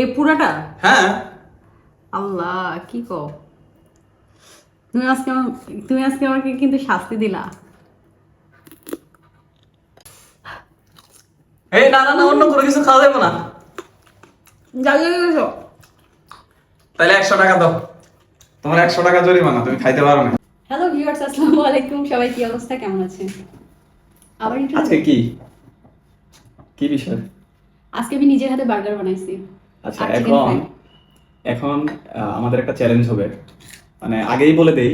এই পুরাটা? হ্যাঁ। আল্লাহ, কি কও? তুমি আজকে আমাকে কিন্তু শাস্তি দিলা। এই না না না, অন্য কোনো কিছু খাওয়া যাবে না। জ্বালিয়ে গেছো। তাহলে 100 টাকা দাও। তোমার 100 টাকা জরিমানা, তুমি খাইতে পারো না। হ্যালো ভিউয়ার্স, আসসালামু আলাইকুম। সবাই কি অবস্থা, কেমন আছেন? আবার আজকে কি কি বিষয়? আজকে আমি নিজের হাতে বার্গার বানাইছি। আচ্ছা, আর চিকেন এখন ফ্রাই। এখন আমাদের একটা চ্যালেঞ্জ হবে। মানে আগেই বলে দেই,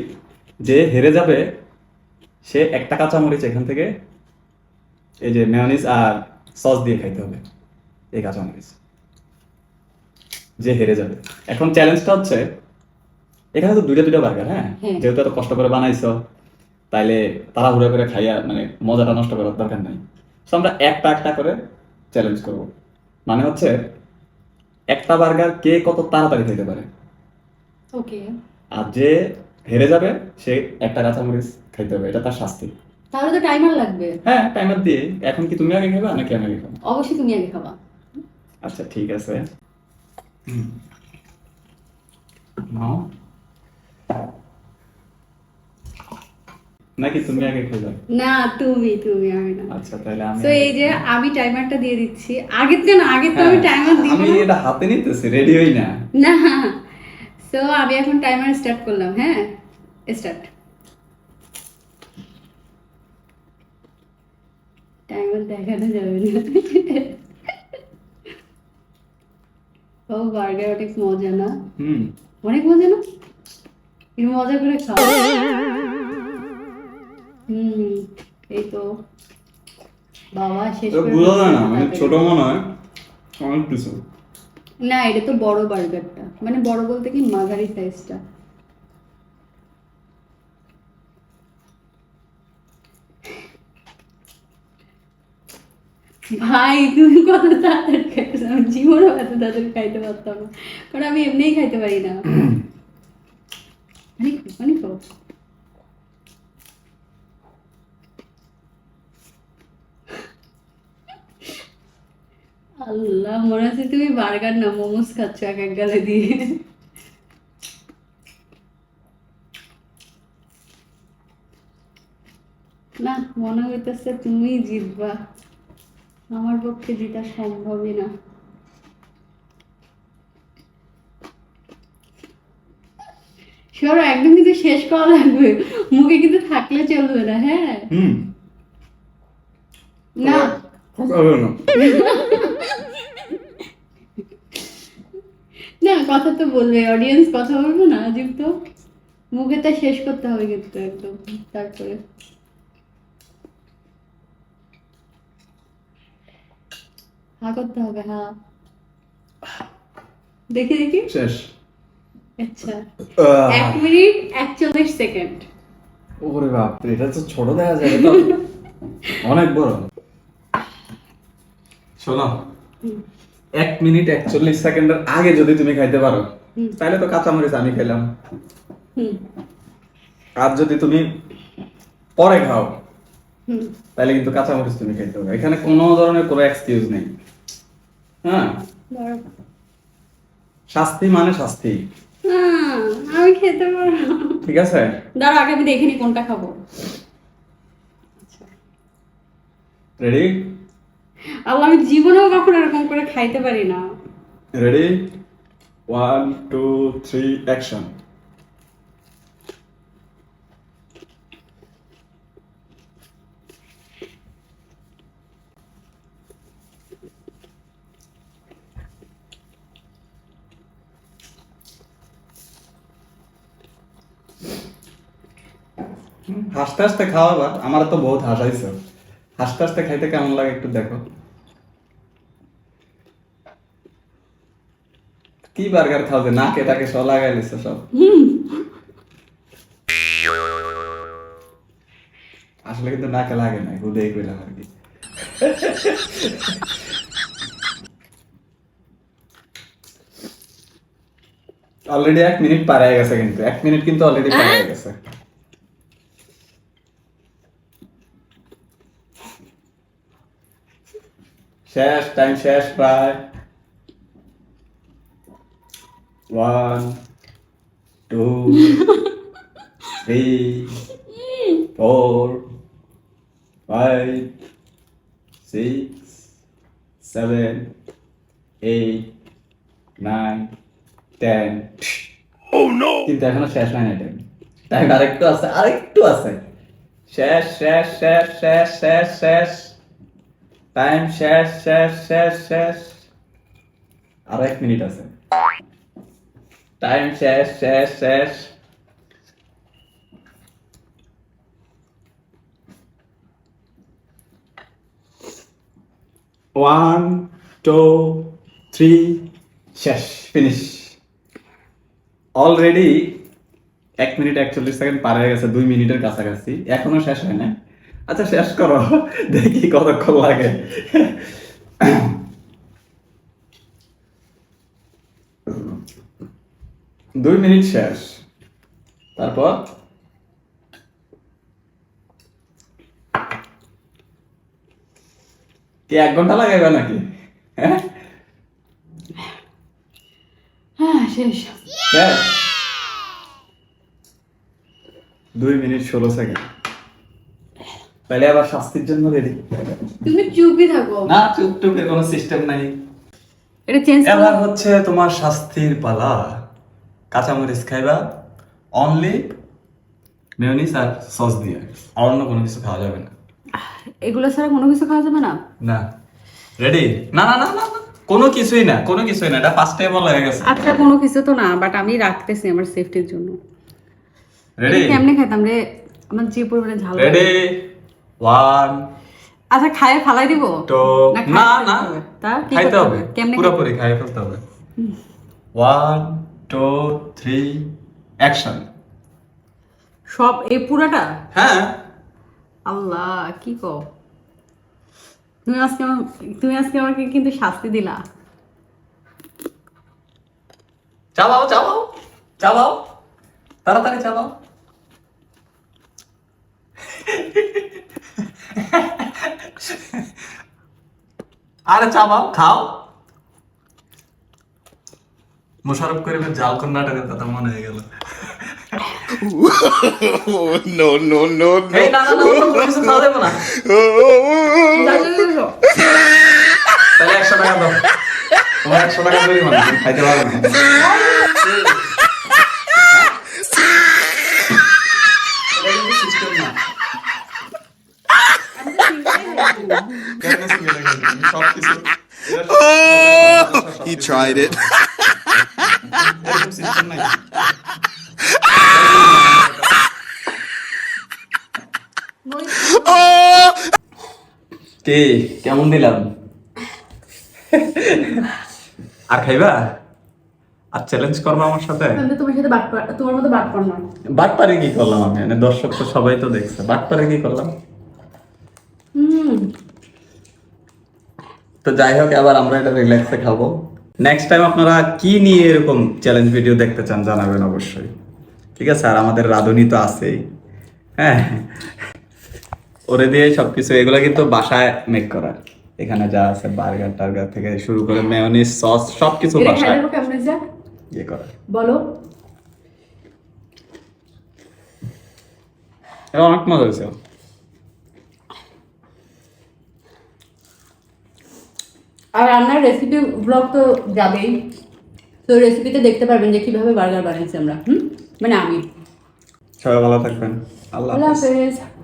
যে হেরে যাবে সে একটা কাঁচামরিচ এখান থেকে এই যে মেয়োনিজ আর সস দিয়ে খাইতে হবে, এই কাঁচামরিচ। যে হেরে যাবে, এখন চ্যালেঞ্জটা হচ্ছে, এখানে তো দুইটা দুইটা বার্গার। হ্যাঁ, হ্যাঁ। যেহেতু এত কষ্ট করে বানাইছো, তাইলে তাড়াহুড়ো করে খাইয়া মানে মজাটা নষ্ট করার দরকার নাই। তো আমরা একটা একটা করে চ্যালেঞ্জ করব। মানে হচ্ছে, একটা বার্গার কে কত তাড়াতাড়ি খেতে পারে। ওকে। আর যে হেরে যাবে সে একটা কাঁচামরিচ খাইতে হবে, এটা তার শাস্তি। তাহলে তো টাইমার লাগবে। হ্যাঁ, টাইমার দিয়ে। এখন কি তুমি আগে খাবা নাকি আমি আগে খাবো? অবশ্যই তুমি আগে খাবা। আচ্ছা, ঠিক আছে। নাও। নাকি তুমি আগে খাইবা? না, তুমি আমি না। আচ্ছা, তাহলে আমি তো আগে এই যে খাবো। আমি টাইমারটা দিয়ে দিচ্ছি। আগে তো আমি হ্যাঁ, টাইমার দিব আমি না। এটা হাতে নিতেছি, রেডি হই না। না। সো আমি এখন টাইমার স্টার্ট করলাম। হ্যাঁ, স্টার্ট। টাইমার দেখানো যাবে না। ও, বার্গার অনেক মজা না? হুম। অনেক মজা না? একটু মজা করে খাও। হুম। এই তো। বাবা, শেষ এটা করে বোঝা ফেলছে যায় না, এত মানে তাড়াতাড়ি। ছোট মনে হয় অনেক কিছু। না, এটা তো বড় বার্গারটা, মানে বড় বলতে কি মাঝারি সাইজটা। ভাই, তুমি কত তাড়াতাড়ি খাইতেছো, আমি জীবনও এত তাড়াতাড়ি খাইতে পারতাম না, কারণ আমি এমনিই খাইতে পারি না। অনেক অনেক খাও। আল্লাহ, মনে হচ্ছে তুমি বার্গার না মোমোস খাচ্ছ এক এক গালে দিয়ে। না, মনে হইতেছে তুমি জিতবা। আমার পক্ষে জেতা সম্ভবই না। সরো, একদম কিন্তু শেষ করা লাগবে। মুখে কিন্তু থাকলে চলবে না, হ্যাঁ? হুম। না। কথা হবে না। না, কথা তো বলবে, অডিয়েন্স কথা বলবো না, আজিব তো। মুখে তা শেষ করতে হবে কিন্তু একদম। তারপরে হা করতে হবে, হা। দেখি দেখি। শেষ। আচ্ছা। 1 মিনিট 41 সেকেন্ড। ওরে বাপ রে, এটা তো ছোট দেখা যায়, এটা তো অনেক বড়। শোনো, 1 মিনিট 41 সেকেন্ডের আগে যদি তুমি খাইতে পারো, হুম। তাহলে তো কাঁচামরিচ আমি খেলাম। হুম। আর যদি তুমি পরে খাও, হুম। তাহলে কিন্তু কাঁচামরিচ তুমি খাইতে হবে। এখানে কোনো ধরনের কোনো এক্সকিউজ নেই। হ্যাঁ, দাঁড়াও। শাস্তি মানে শাস্তি। আহ, আমি খেতে পারবো না। ঠিক আছে, দাঁড়াও, আগে আমি দেখে নি কোনটা খাবো। রেডি? আল্লাহ, আমি জীবনেও কখনো এরকম করে খাইতে পারি না। Ready, 1 2 3 action. হাসতে হাসতে খাওয়াবা, আমার তো বহুত হাসাইছো। হাসতে হাসতে খাইতে কেমন লাগে একটু দেখো। কি বার্গার খাও যে নাকে টাকে সব লাগাই দিছো সব। আসলে কিন্তু নাকে লাগে না, হুদেই কইলাম আর কি। অলরেডি 1 মিনিট পার হয়ে গেছে, কিন্তু 1 মিনিট কিন্তু অলরেডি পার হয়ে গেছে। শেষ, টাইম শেষ প্রায়। 1 2 3 4 5 6 7 8 9 10 কিন্তু এখনো শেষ হয় না টাইম আরেকটু আছে শেষ টাইম শেষ আরো 1 মিনিট আছে টাইম শেষ 1 2 3 শেষ ফিনিশ অলরেডি 1 মিনিট 41 সেকেন্ড পার হয়ে গেছে 2 মিনিটের কাছাকাছি এখনো শেষ হয় না আচ্ছা শেষ করো দেখি কতক্ষণ লাগে দুই মিনিট শেষ তারপর কি 1 ঘন্টা লাগাইবে নাকি হ্যাঁ হ্যাঁ শেষ শেষ 2 মিনিট 16 সেকেন্ড তাহলে আবার শাস্তির জন্য রেডি তুমি চুপই থাকো না চুপটুপের কোনো সিস্টেম নাই এটা চেঞ্জ এবার হচ্ছে তোমার শাস্তির পালা কাঁচামরিচ খাইবা অনলি মেয়োনিজ আর সস দিয়ে আর অন্য কোনো কিছু খাওয়া যাবে না এগুলো ছাড়া কোনো কিছু খাওয়া যাবে না না রেডি না না না না না, কোনো কিছুই না এটা ফার্স্ট টাইম বলা হয়ে গেছে আচ্ছা কোনো কিছু তো না বাট আমি রাখতেছি আমার সেফটির জন্য রেডি কেমনে খাইতাম রে আমার যে পরিমাণে ঝাল লাগে। রেডি 1 আচ্ছা খাইয়ে ফালাই দিব তো না, না খাইতে না হবে। তা কি খাইতে করতে হবে হবে? কেমনে পুরোপুরি খাইয়ে ফেলতে হবে 1 2 3 অ্যাকশন সব এই পুরাটা হ্যাঁ আল্লাহ কি কও তুমি আজকে আমাকে কিন্তু শাস্তি দিলা চাবাও তাড়াতাড়ি চাবাও আরে চাবাও খাও মোশাররফ করিমের জাল কর্ণাটকের কথা মনে হয়ে গেল no. এই না না না অন্য কোনো কিছু খাওয়া যাবে না তাহলে 100 টাকা দাও তোমার 100 টাকা ধরি মানে খাইতে পারবে না এটা কিন্তু সিস্টেম না সব কিছু He tried it. এরকম সিস্টেম নাই কে কেমন দিলাম আর খাইবা আর চ্যালেঞ্জ করবা আমার সাথে আমি তোমার সাথে তোমার মতো বাট করব না বাটপারে কি করলাম আমি মানে দর্শক তো সবাই তো দেখছে বাটপারে কি করলাম তো যাই হোক আবার আমরা এটা রিল্যাক্সে খাবো নেক্সট টাইম আপনারা কি নিয়ে এরকম চ্যালেঞ্জ ভিডিও দেখতে চান জানাবেন অবশ্যই ঠিক আছে আর আমাদের রাঁধুনি তো আছেই হ্যাঁ ওরে দিয়ে সবকিছু এগুলো কিন্তু বাসায় মেক করা এখানে যা আছে বার্গার টার্গার থেকে শুরু করে মেয়োনিজ সস সবকিছু এটা বাসায় খাইলে কেমন যা ইয়ে করা বলো এটা অনেক মজা হয়েছে আর রান্নার রেসিপি ব্লগ তো যাবেই তো রেসিপিতে দেখতে পারবেন যে কিভাবে বার্গার বানিয়েছি আমরা মানে আমি সবাই ভালো থাকবেন আল্লাহ আল্লাহ হাফেজ হাফেজ